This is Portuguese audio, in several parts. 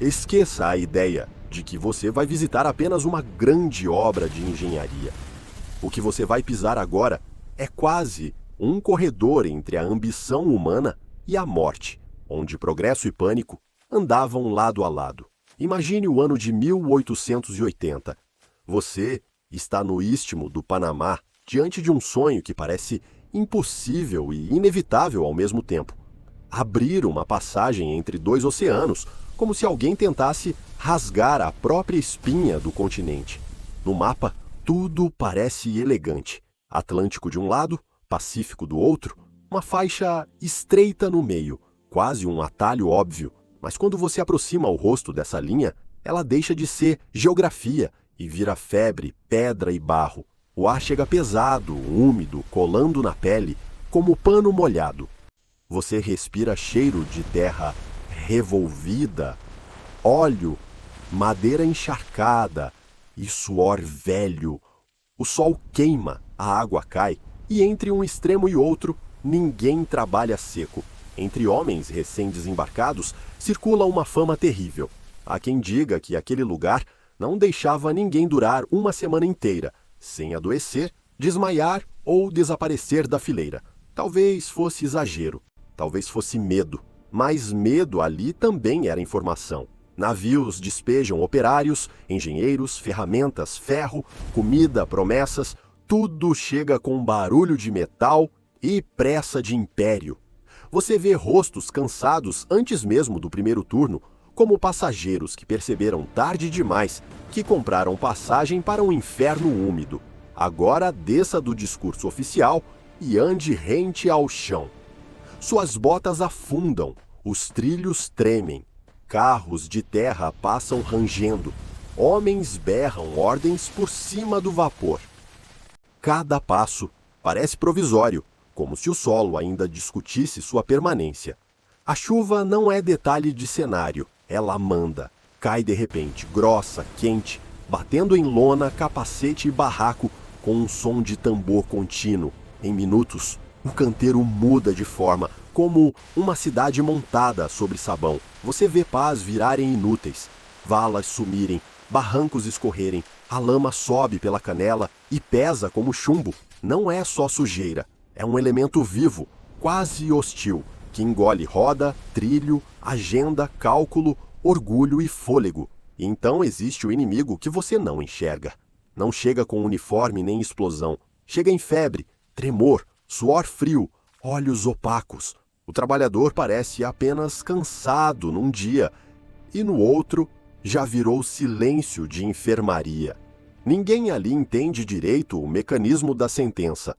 Esqueça a ideia de que você vai visitar apenas uma grande obra de engenharia. O que você vai pisar agora é quase um corredor entre a ambição humana e a morte, onde progresso e pânico andavam lado a lado. Imagine o ano de 1880. Você está no istmo do Panamá, diante de um sonho que parece impossível e inevitável ao mesmo tempo. Abrir uma passagem entre dois oceanos, como se alguém tentasse rasgar a própria espinha do continente. No mapa, tudo parece elegante. Atlântico de um lado, Pacífico do outro, uma faixa estreita no meio, quase um atalho óbvio. Mas quando você aproxima o rosto dessa linha, ela deixa de ser geografia e vira febre, pedra e barro. O ar chega pesado, úmido, colando na pele, como pano molhado. Você respira cheiro de terra revolvida, óleo, madeira encharcada e suor velho. O sol queima, a água cai, e entre um extremo e outro, ninguém trabalha seco. Entre homens recém-desembarcados, circula uma fama terrível. Há quem diga que aquele lugar não deixava ninguém durar uma semana inteira, sem adoecer, desmaiar ou desaparecer da fileira. Talvez fosse exagero, talvez fosse medo, mas medo ali também era informação. Navios despejam operários, engenheiros, ferramentas, ferro, comida, promessas, tudo chega com barulho de metal e pressa de império. Você vê rostos cansados antes mesmo do primeiro turno, como passageiros que perceberam tarde demais que compraram passagem para um inferno úmido. Agora desça do discurso oficial e ande rente ao chão. Suas botas afundam, os trilhos tremem, carros de terra passam rangendo, homens berram ordens por cima do vapor. Cada passo parece provisório, como se o solo ainda discutisse sua permanência. A chuva não é detalhe de cenário, ela manda. Cai de repente, grossa, quente, batendo em lona, capacete e barraco com um som de tambor contínuo. Em minutos, o canteiro muda de forma, como uma cidade montada sobre sabão. Você vê pás virarem inúteis, valas sumirem, barrancos escorrerem, a lama sobe pela canela e pesa como chumbo. Não é só sujeira, é um elemento vivo, quase hostil, que engole roda, trilho, agenda, cálculo, orgulho e fôlego. E então existe o inimigo que você não enxerga. Não chega com uniforme nem explosão. Chega em febre, tremor, suor frio, olhos opacos. O trabalhador parece apenas cansado num dia e no outro já virou silêncio de enfermaria. Ninguém ali entende direito o mecanismo da sentença.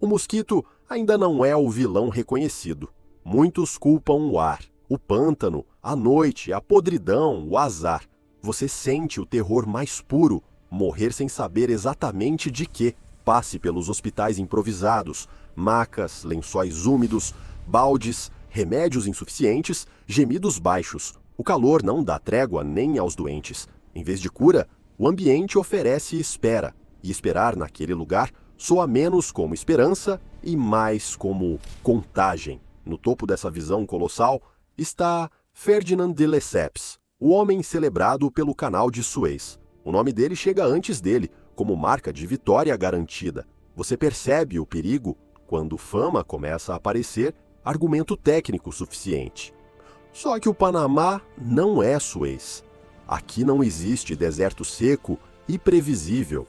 O mosquito ainda não é o vilão reconhecido. Muitos culpam o ar, o pântano, a noite, a podridão, o azar. Você sente o terror mais puro, morrer sem saber exatamente de quê. Passe pelos hospitais improvisados, macas, lençóis úmidos, baldes, remédios insuficientes, gemidos baixos. O calor não dá trégua nem aos doentes. Em vez de cura, o ambiente oferece espera. E esperar naquele lugar soa menos como esperança e mais como contagem. No topo dessa visão colossal está Ferdinand de Lesseps, o homem celebrado pelo Canal de Suez. O nome dele chega antes dele, como marca de vitória garantida. Você percebe o perigo quando fama começa a aparecer, argumento técnico suficiente. Só que o Panamá não é Suez. Aqui não existe deserto seco e previsível.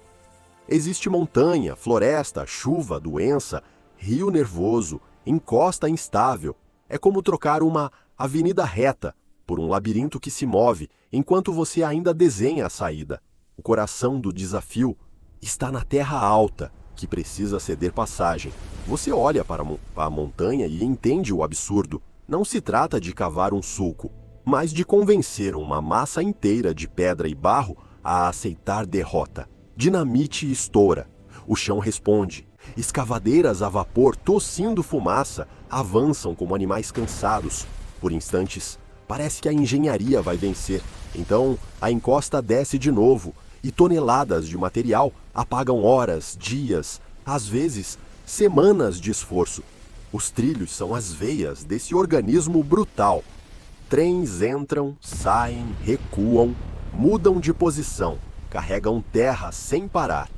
Existe montanha, floresta, chuva, doença, rio nervoso, encosta instável. É como trocar uma avenida reta por um labirinto que se move enquanto você ainda desenha a saída. O coração do desafio está na terra alta, que precisa ceder passagem. Você olha para a montanha e entende o absurdo. Não se trata de cavar um sulco, mas de convencer uma massa inteira de pedra e barro a aceitar derrota. Dinamite estoura. O chão responde. Escavadeiras a vapor tossindo fumaça avançam como animais cansados. Por instantes, parece que a engenharia vai vencer. Então, a encosta desce de novo e toneladas de material apagam horas, dias, às vezes semanas de esforço. Os trilhos são as veias desse organismo brutal. Trens entram, saem, recuam, mudam de posição, carregam terra sem parar.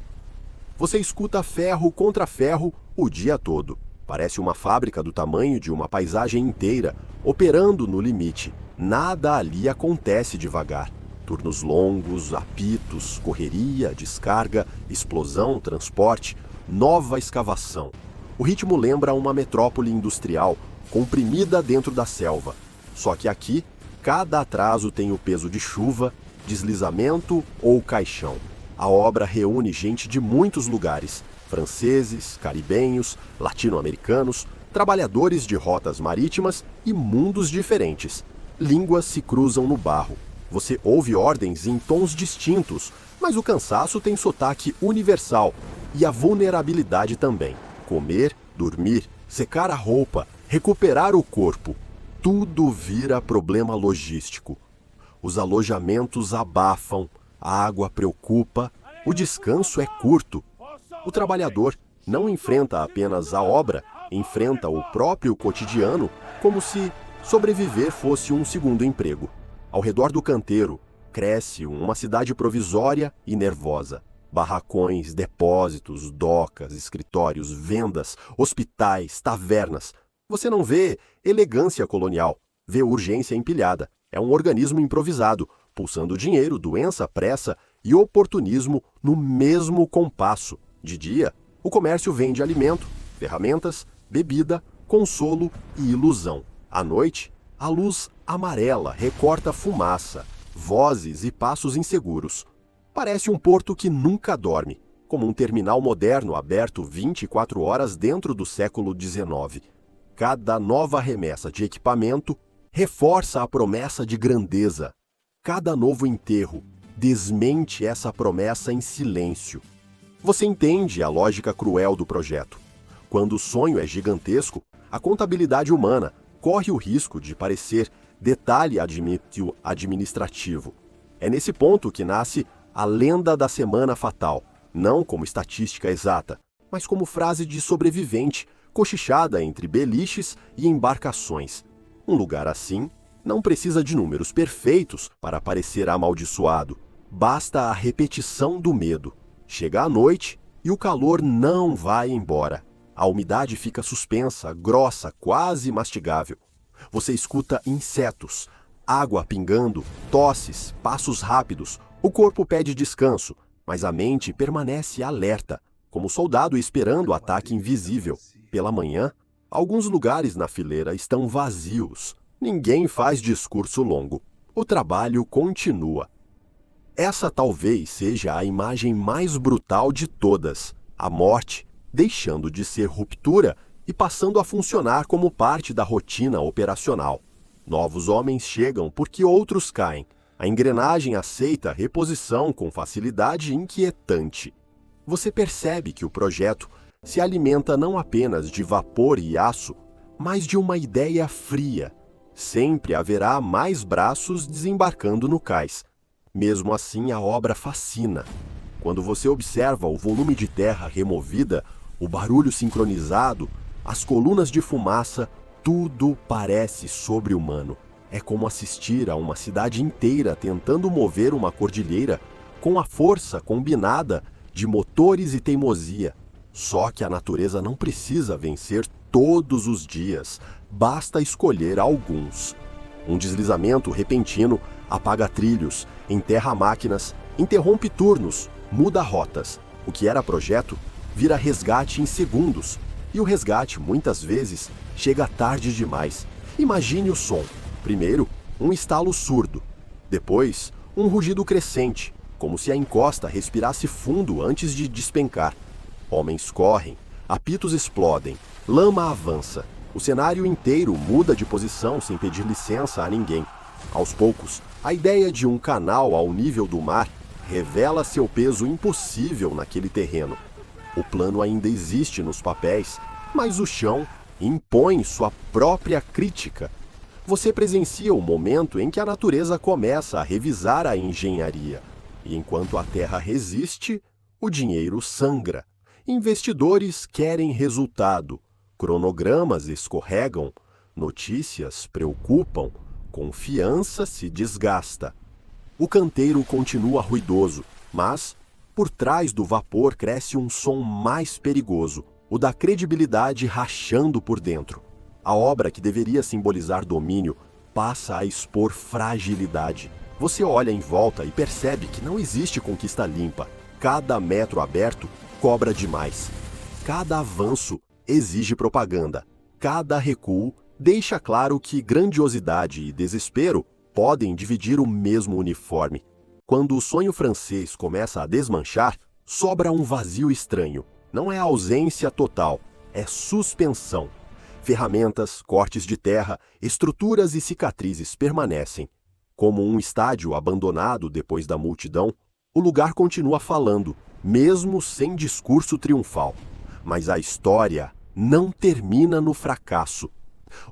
Você escuta ferro contra ferro o dia todo. Parece uma fábrica do tamanho de uma paisagem inteira, operando no limite. Nada ali acontece devagar. Turnos longos, apitos, correria, descarga, explosão, transporte, nova escavação. O ritmo lembra uma metrópole industrial, comprimida dentro da selva. Só que aqui, cada atraso tem o peso de chuva, deslizamento ou caixão. A obra reúne gente de muitos lugares: franceses, caribenhos, latino-americanos, trabalhadores de rotas marítimas e mundos diferentes. Línguas se cruzam no barro. Você ouve ordens em tons distintos, mas o cansaço tem sotaque universal e a vulnerabilidade também. Comer, dormir, secar a roupa, recuperar o corpo, tudo vira problema logístico. Os alojamentos abafam, a água preocupa, o descanso é curto. O trabalhador não enfrenta apenas a obra, enfrenta o próprio cotidiano como se sobreviver fosse um segundo emprego. Ao redor do canteiro, cresce uma cidade provisória e nervosa. Barracões, depósitos, docas, escritórios, vendas, hospitais, tavernas. Você não vê elegância colonial, vê urgência empilhada. É um organismo improvisado, pulsando dinheiro, doença, pressa e oportunismo no mesmo compasso. De dia, o comércio vende alimento, ferramentas, bebida, consolo e ilusão. À noite, a luz amarela recorta fumaça, vozes e passos inseguros. Parece um porto que nunca dorme, como um terminal moderno aberto 24 horas dentro do século XIX. Cada nova remessa de equipamento reforça a promessa de grandeza. Cada novo enterro desmente essa promessa em silêncio. Você entende a lógica cruel do projeto. Quando o sonho é gigantesco, a contabilidade humana corre o risco de parecer detalhe administrativo. É nesse ponto que nasce a lenda da semana fatal, não como estatística exata, mas como frase de sobrevivente, cochichada entre beliches e embarcações. Um lugar assim não precisa de números perfeitos para parecer amaldiçoado. Basta a repetição do medo. Chega a noite e o calor não vai embora. A umidade fica suspensa, grossa, quase mastigável. Você escuta insetos, água pingando, tosses, passos rápidos. O corpo pede descanso, mas a mente permanece alerta, como soldado esperando o ataque invisível. Pela manhã, alguns lugares na fileira estão vazios. Ninguém faz discurso longo. O trabalho continua. Essa talvez seja a imagem mais brutal de todas: a morte deixando de ser ruptura e passando a funcionar como parte da rotina operacional. Novos homens chegam porque outros caem. A engrenagem aceita reposição com facilidade inquietante. Você percebe que o projeto se alimenta não apenas de vapor e aço, mas de uma ideia fria. Sempre haverá mais braços desembarcando no cais. Mesmo assim, a obra fascina. Quando você observa o volume de terra removida, o barulho sincronizado, as colunas de fumaça, tudo parece sobre-humano. É como assistir a uma cidade inteira tentando mover uma cordilheira com a força combinada de motores e teimosia. Só que a natureza não precisa vencer todos os dias, basta escolher alguns. Um deslizamento repentino apaga trilhos, enterra máquinas, interrompe turnos, muda rotas. O que era projeto vira resgate em segundos. E o resgate, muitas vezes, chega tarde demais. Imagine o som. Primeiro, um estalo surdo. Depois, um rugido crescente, como se a encosta respirasse fundo antes de despencar. Homens correm, apitos explodem, lama avança. O cenário inteiro muda de posição sem pedir licença a ninguém. Aos poucos, a ideia de um canal ao nível do mar revela seu peso impossível naquele terreno. O plano ainda existe nos papéis, mas o chão impõe sua própria crítica. Você presencia o momento em que a natureza começa a revisar a engenharia. E enquanto a terra resiste, o dinheiro sangra. Investidores querem resultado. Cronogramas escorregam. Notícias preocupam. confiança se desgasta. O canteiro continua ruidoso, mas por trás do vapor cresce um som mais perigoso, o da credibilidade rachando por dentro. A obra que deveria simbolizar domínio passa a expor fragilidade. Você olha em volta e percebe que não existe conquista limpa. Cada metro aberto cobra demais. Cada avanço exige propaganda. Cada recuo deixa claro que grandiosidade e desespero podem dividir o mesmo uniforme. Quando o sonho francês começa a desmanchar, sobra um vazio estranho. Não é ausência total, é suspensão. Ferramentas, cortes de terra, estruturas e cicatrizes permanecem. Como um estádio abandonado depois da multidão, o lugar continua falando, mesmo sem discurso triunfal. Mas a história não termina no fracasso.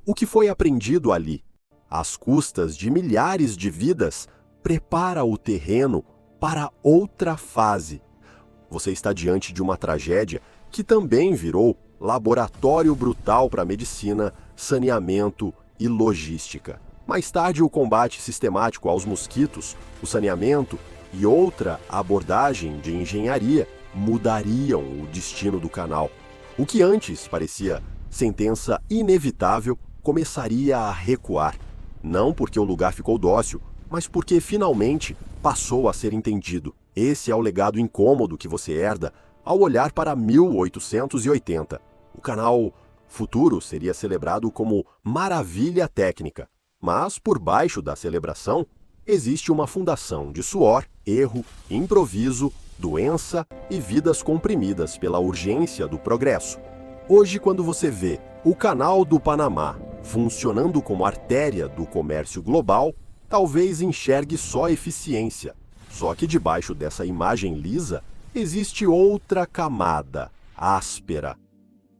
O que foi aprendido ali, às custas de milhares de vidas, prepara o terreno para outra fase. Você está diante de uma tragédia que também virou laboratório brutal para medicina, saneamento e logística. Mais tarde, o combate sistemático aos mosquitos, o saneamento e outra abordagem de engenharia mudariam o destino do canal. O que antes parecia sentença inevitável começaria a recuar. Não porque o lugar ficou dócil, mas porque finalmente passou a ser entendido. Esse é o legado incômodo que você herda ao olhar para 1880. O canal futuro seria celebrado como maravilha técnica, mas por baixo da celebração existe uma fundação de suor, erro, improviso, doença e vidas comprimidas pela urgência do progresso. Hoje, quando você vê o Canal do Panamá funcionando como artéria do comércio global, talvez enxergue só eficiência. Só que debaixo dessa imagem lisa existe outra camada, áspera.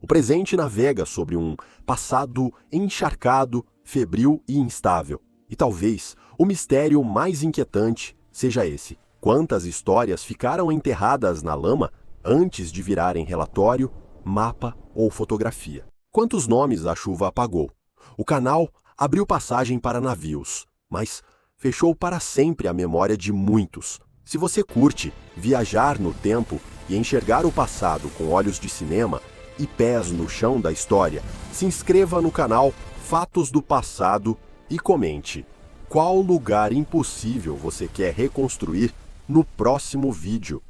O presente navega sobre um passado encharcado, febril e instável. E talvez o mistério mais inquietante seja esse: quantas histórias ficaram enterradas na lama antes de virarem relatório, mapa ou fotografia? Quantos nomes a chuva apagou? O canal abriu passagem para navios, mas fechou para sempre a memória de muitos. Se você curte viajar no tempo e enxergar o passado com olhos de cinema e pés no chão da história, se inscreva no canal Fatos do Passado e comente qual lugar impossível você quer reconstruir no próximo vídeo.